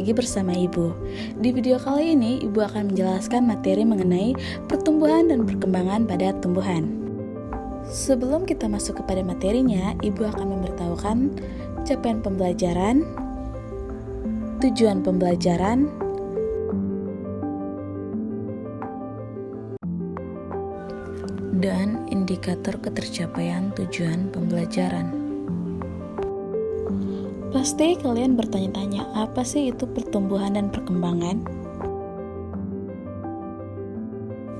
lagi bersama Ibu. Di video kali ini, Ibu akan menjelaskan materi mengenai pertumbuhan dan perkembangan pada tumbuhan. Sebelum kita masuk kepada materinya, Ibu akan memberitahukan capaian pembelajaran, tujuan pembelajaran, dan indikator ketercapaian tujuan pembelajaran. Pasti kalian bertanya-tanya, apa sih itu pertumbuhan dan perkembangan?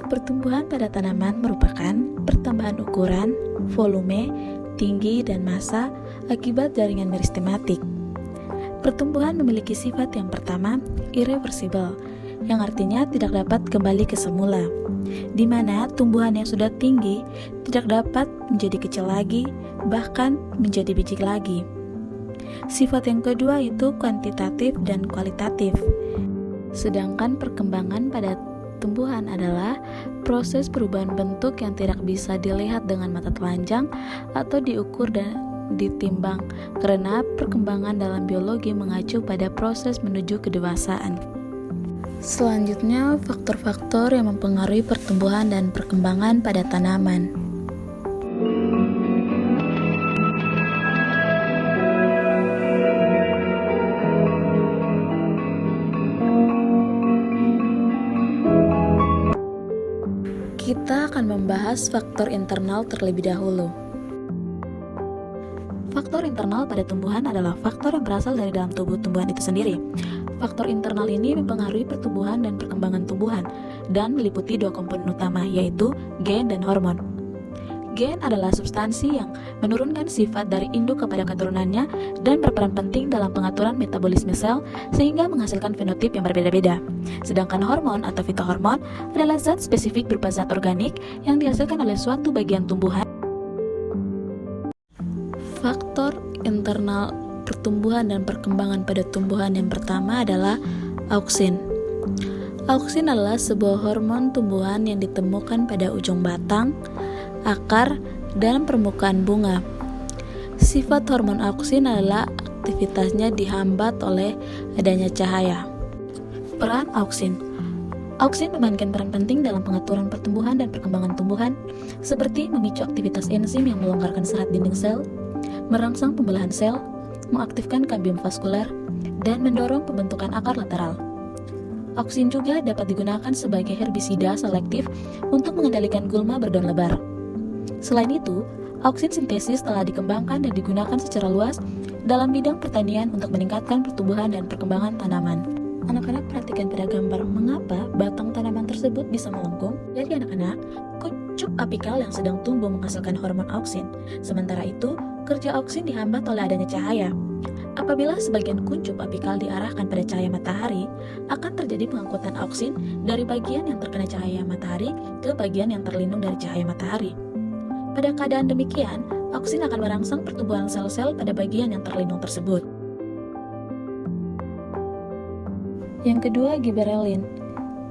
Pertumbuhan pada tanaman merupakan pertambahan ukuran, volume, tinggi, dan massa akibat jaringan meristematik. Pertumbuhan memiliki sifat yang pertama, irreversible, yang artinya tidak dapat kembali ke semula, di mana tumbuhan yang sudah tinggi tidak dapat menjadi kecil lagi, bahkan menjadi biji lagi. Sifat yang kedua itu kuantitatif dan kualitatif. Sedangkan perkembangan pada tumbuhan adalah proses perubahan bentuk yang tidak bisa dilihat dengan mata telanjang atau diukur dan ditimbang, karena perkembangan dalam biologi mengacu pada proses menuju kedewasaan. Selanjutnya, faktor-faktor yang mempengaruhi pertumbuhan dan perkembangan pada tanaman. Kita akan membahas faktor internal terlebih dahulu. Faktor internal pada tumbuhan adalah faktor yang berasal dari dalam tubuh tumbuhan itu sendiri. Faktor internal ini mempengaruhi pertumbuhan dan perkembangan tumbuhan dan meliputi dua komponen utama, yaitu gen dan hormon. Gen adalah substansi yang menurunkan sifat dari induk kepada keturunannya dan berperan penting dalam pengaturan metabolisme sel sehingga menghasilkan fenotip yang berbeda-beda. Sedangkan hormon atau fitohormon adalah zat spesifik berupa zat organik yang dihasilkan oleh suatu bagian tumbuhan. Faktor internal pertumbuhan dan perkembangan pada tumbuhan yang pertama adalah auksin. Auksin adalah sebuah hormon tumbuhan yang ditemukan pada ujung batang, akar, dan permukaan bunga. Sifat hormon auksin adalah aktivitasnya dihambat oleh adanya cahaya. Peran auksin. Auksin memainkan peran penting dalam pengaturan pertumbuhan dan perkembangan tumbuhan, seperti memicu aktivitas enzim yang melonggarkan serat dinding sel, merangsang pembelahan sel, mengaktifkan kambium vaskuler, dan mendorong pembentukan akar lateral. Auksin juga dapat digunakan sebagai herbisida selektif untuk mengendalikan gulma berdaun lebar. Selain itu, auksin sintesis telah dikembangkan dan digunakan secara luas dalam bidang pertanian untuk meningkatkan pertumbuhan dan perkembangan tanaman. Anak-anak perhatikan pada gambar mengapa batang tanaman tersebut bisa melengkung. Jadi anak-anak, kuncup apikal yang sedang tumbuh menghasilkan hormon auksin. Sementara itu, kerja auksin dihambat oleh adanya cahaya. Apabila sebagian kuncup apikal diarahkan pada cahaya matahari, akan terjadi pengangkutan auksin dari bagian yang terkena cahaya matahari ke bagian yang terlindung dari cahaya matahari. Pada keadaan demikian, auksin akan merangsang pertumbuhan sel-sel pada bagian yang terlindung tersebut. Yang kedua, giberelin.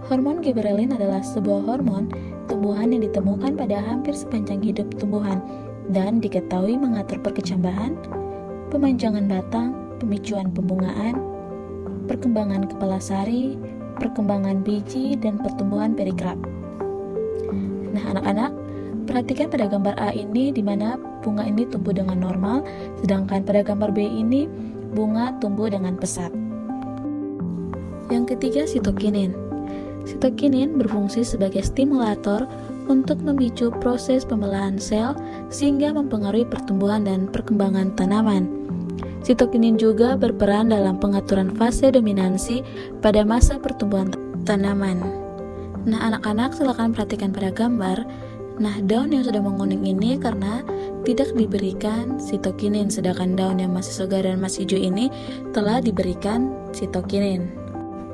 Hormon giberelin adalah sebuah hormon tumbuhan yang ditemukan pada hampir sepanjang hidup tumbuhan dan diketahui mengatur perkecambahan, pemanjangan batang, pemicuan pembungaan, perkembangan kepala sari, perkembangan biji, dan pertumbuhan perikrap. Nah, anak-anak, perhatikan pada gambar A ini di mana bunga ini tumbuh dengan normal, sedangkan pada gambar B ini bunga tumbuh dengan pesat. Yang ketiga, sitokinin. Sitokinin berfungsi sebagai stimulator untuk memicu proses pembelahan sel sehingga mempengaruhi pertumbuhan dan perkembangan tanaman. Sitokinin juga berperan dalam pengaturan fase dominansi pada masa pertumbuhan tanaman. Nah, anak-anak silakan perhatikan pada gambar. Nah, daun yang sudah menguning ini karena tidak diberikan sitokinin, sedangkan daun yang masih segar dan masih hijau ini telah diberikan sitokinin.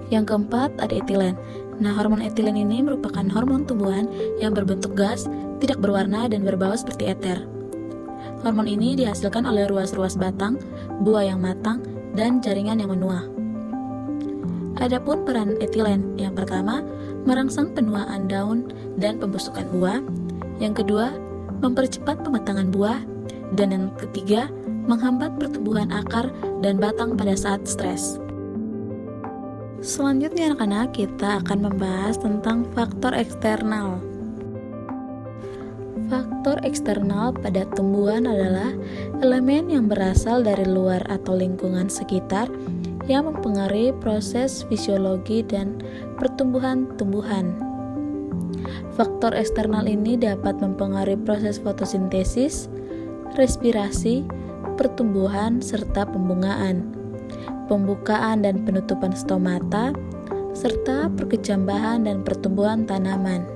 Yang keempat, ada etilen. Nah, hormon etilen ini merupakan hormon tumbuhan yang berbentuk gas, tidak berwarna, dan berbau seperti eter. Hormon ini dihasilkan oleh ruas-ruas batang, buah yang matang, dan jaringan yang menua. Adapun peran etilen, yang pertama, merangsang penuaan daun dan pembusukan buah. Yang kedua, mempercepat pematangan buah. Dan yang ketiga, menghambat pertumbuhan akar dan batang pada saat stres. Selanjutnya anak-anak, kita akan membahas tentang faktor eksternal. Faktor eksternal pada tumbuhan adalah elemen yang berasal dari luar atau lingkungan sekitar yang mempengaruhi proses fisiologi dan pertumbuhan tumbuhan. Faktor eksternal ini dapat mempengaruhi proses fotosintesis, respirasi, pertumbuhan, serta pembungaan, pembukaan dan penutupan stomata, serta perkecambahan dan pertumbuhan tanaman.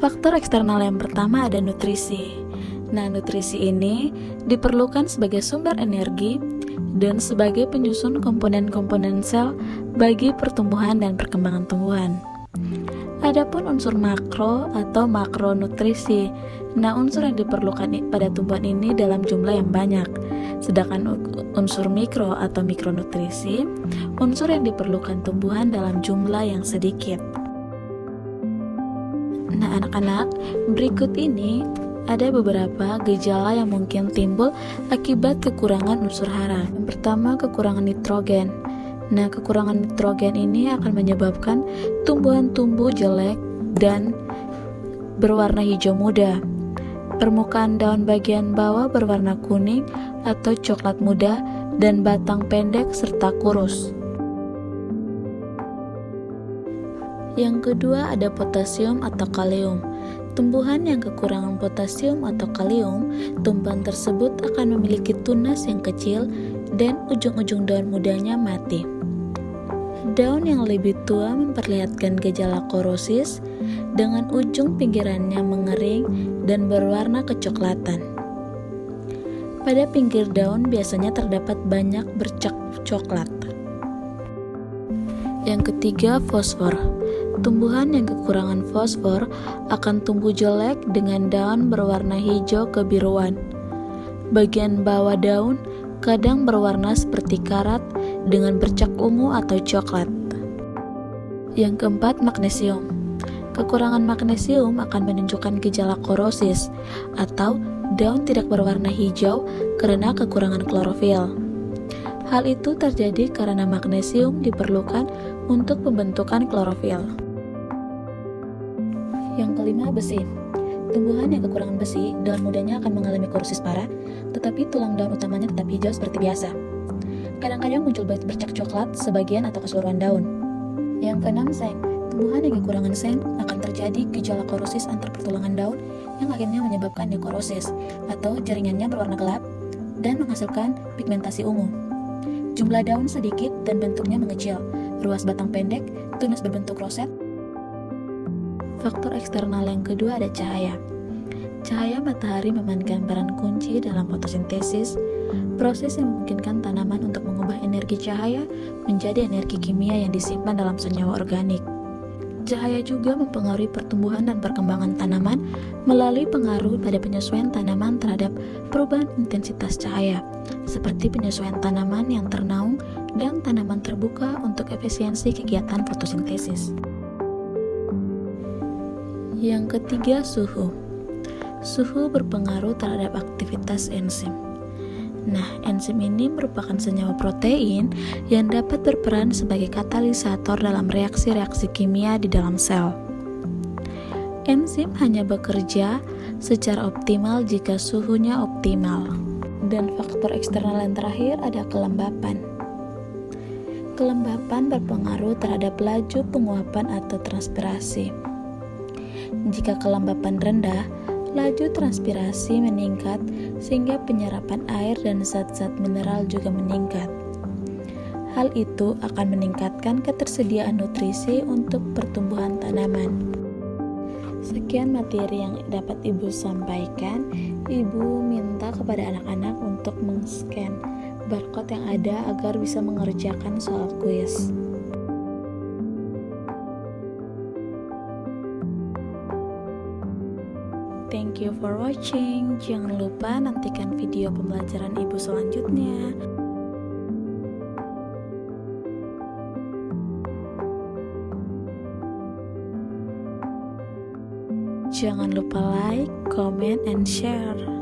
Faktor eksternal yang pertama ada nutrisi. Nah, nutrisi ini diperlukan sebagai sumber energi dan sebagai penyusun komponen-komponen sel bagi pertumbuhan dan perkembangan tumbuhan. Adapun unsur makro atau makronutrisi. Nah, unsur yang diperlukan pada tumbuhan ini dalam jumlah yang banyak. Sedangkan unsur mikro atau mikronutrisi, unsur yang diperlukan tumbuhan dalam jumlah yang sedikit. Nah, anak-anak, berikut ini ada beberapa gejala yang mungkin timbul akibat kekurangan unsur hara. Yang pertama, kekurangan nitrogen. Nah, kekurangan nitrogen ini akan menyebabkan tumbuhan tumbuh jelek dan berwarna hijau muda. Permukaan daun bagian bawah berwarna kuning atau coklat muda dan batang pendek serta kurus. Yang kedua ada potasium atau kalium. Tumbuhan yang kekurangan potasium atau kalium, tumbuhan tersebut akan memiliki tunas yang kecil dan ujung-ujung daun mudanya mati. Daun yang lebih tua memperlihatkan gejala korosis dengan ujung pinggirannya mengering dan berwarna kecoklatan. Pada pinggir daun biasanya terdapat banyak bercak coklat. Yang ketiga, fosfor. Tumbuhan yang kekurangan fosfor akan tumbuh jelek dengan daun berwarna hijau kebiruan. Bagian bawah daun kadang berwarna seperti karat dengan bercak ungu atau coklat. Yang keempat, magnesium. Kekurangan magnesium akan menunjukkan gejala korosis atau daun tidak berwarna hijau karena kekurangan klorofil. Hal itu terjadi karena magnesium diperlukan untuk pembentukan klorofil. Yang kelima, besi. Tumbuhan yang kekurangan besi, daun mudanya akan mengalami korosis parah, tetapi tulang daun utamanya tetap hijau seperti biasa. Kadang-kadang muncul bercak coklat sebagian atau keseluruhan daun. Yang keenam, seng. Tumbuhan yang kekurangan seng akan terjadi gejala korosis antar pertulangan daun yang akhirnya menyebabkan nekrosis atau jaringannya berwarna gelap dan menghasilkan pigmentasi ungu. Jumlah daun sedikit dan bentuknya mengecil, ruas batang pendek, tunas berbentuk roset. Faktor eksternal yang kedua ada cahaya. Cahaya matahari memainkan peran kunci dalam fotosintesis, proses yang memungkinkan tanaman untuk mengubah energi cahaya menjadi energi kimia yang disimpan dalam senyawa organik. Cahaya juga mempengaruhi pertumbuhan dan perkembangan tanaman melalui pengaruh pada penyesuaian tanaman terhadap perubahan intensitas cahaya, seperti penyesuaian tanaman yang ternaung dan tanaman terbuka untuk efisiensi kegiatan fotosintesis. Yang ketiga, suhu. Suhu berpengaruh terhadap aktivitas enzim. Nah, enzim ini merupakan senyawa protein yang dapat berperan sebagai katalisator dalam reaksi-reaksi kimia di dalam sel. Enzim hanya bekerja secara optimal jika suhunya optimal. Dan faktor eksternal yang terakhir ada kelembapan. Kelembapan berpengaruh terhadap laju penguapan atau transpirasi. Jika kelembapan rendah, laju transpirasi meningkat sehingga penyerapan air dan zat-zat mineral juga meningkat. Hal itu akan meningkatkan ketersediaan nutrisi untuk pertumbuhan tanaman. Sekian materi yang dapat Ibu sampaikan. Ibu minta kepada anak-anak untuk men-scan barcode yang ada agar bisa mengerjakan soal kuis. Thank you for watching. Jangan lupa nantikan video pembelajaran Ibu selanjutnya. Jangan lupa like, comment, and share.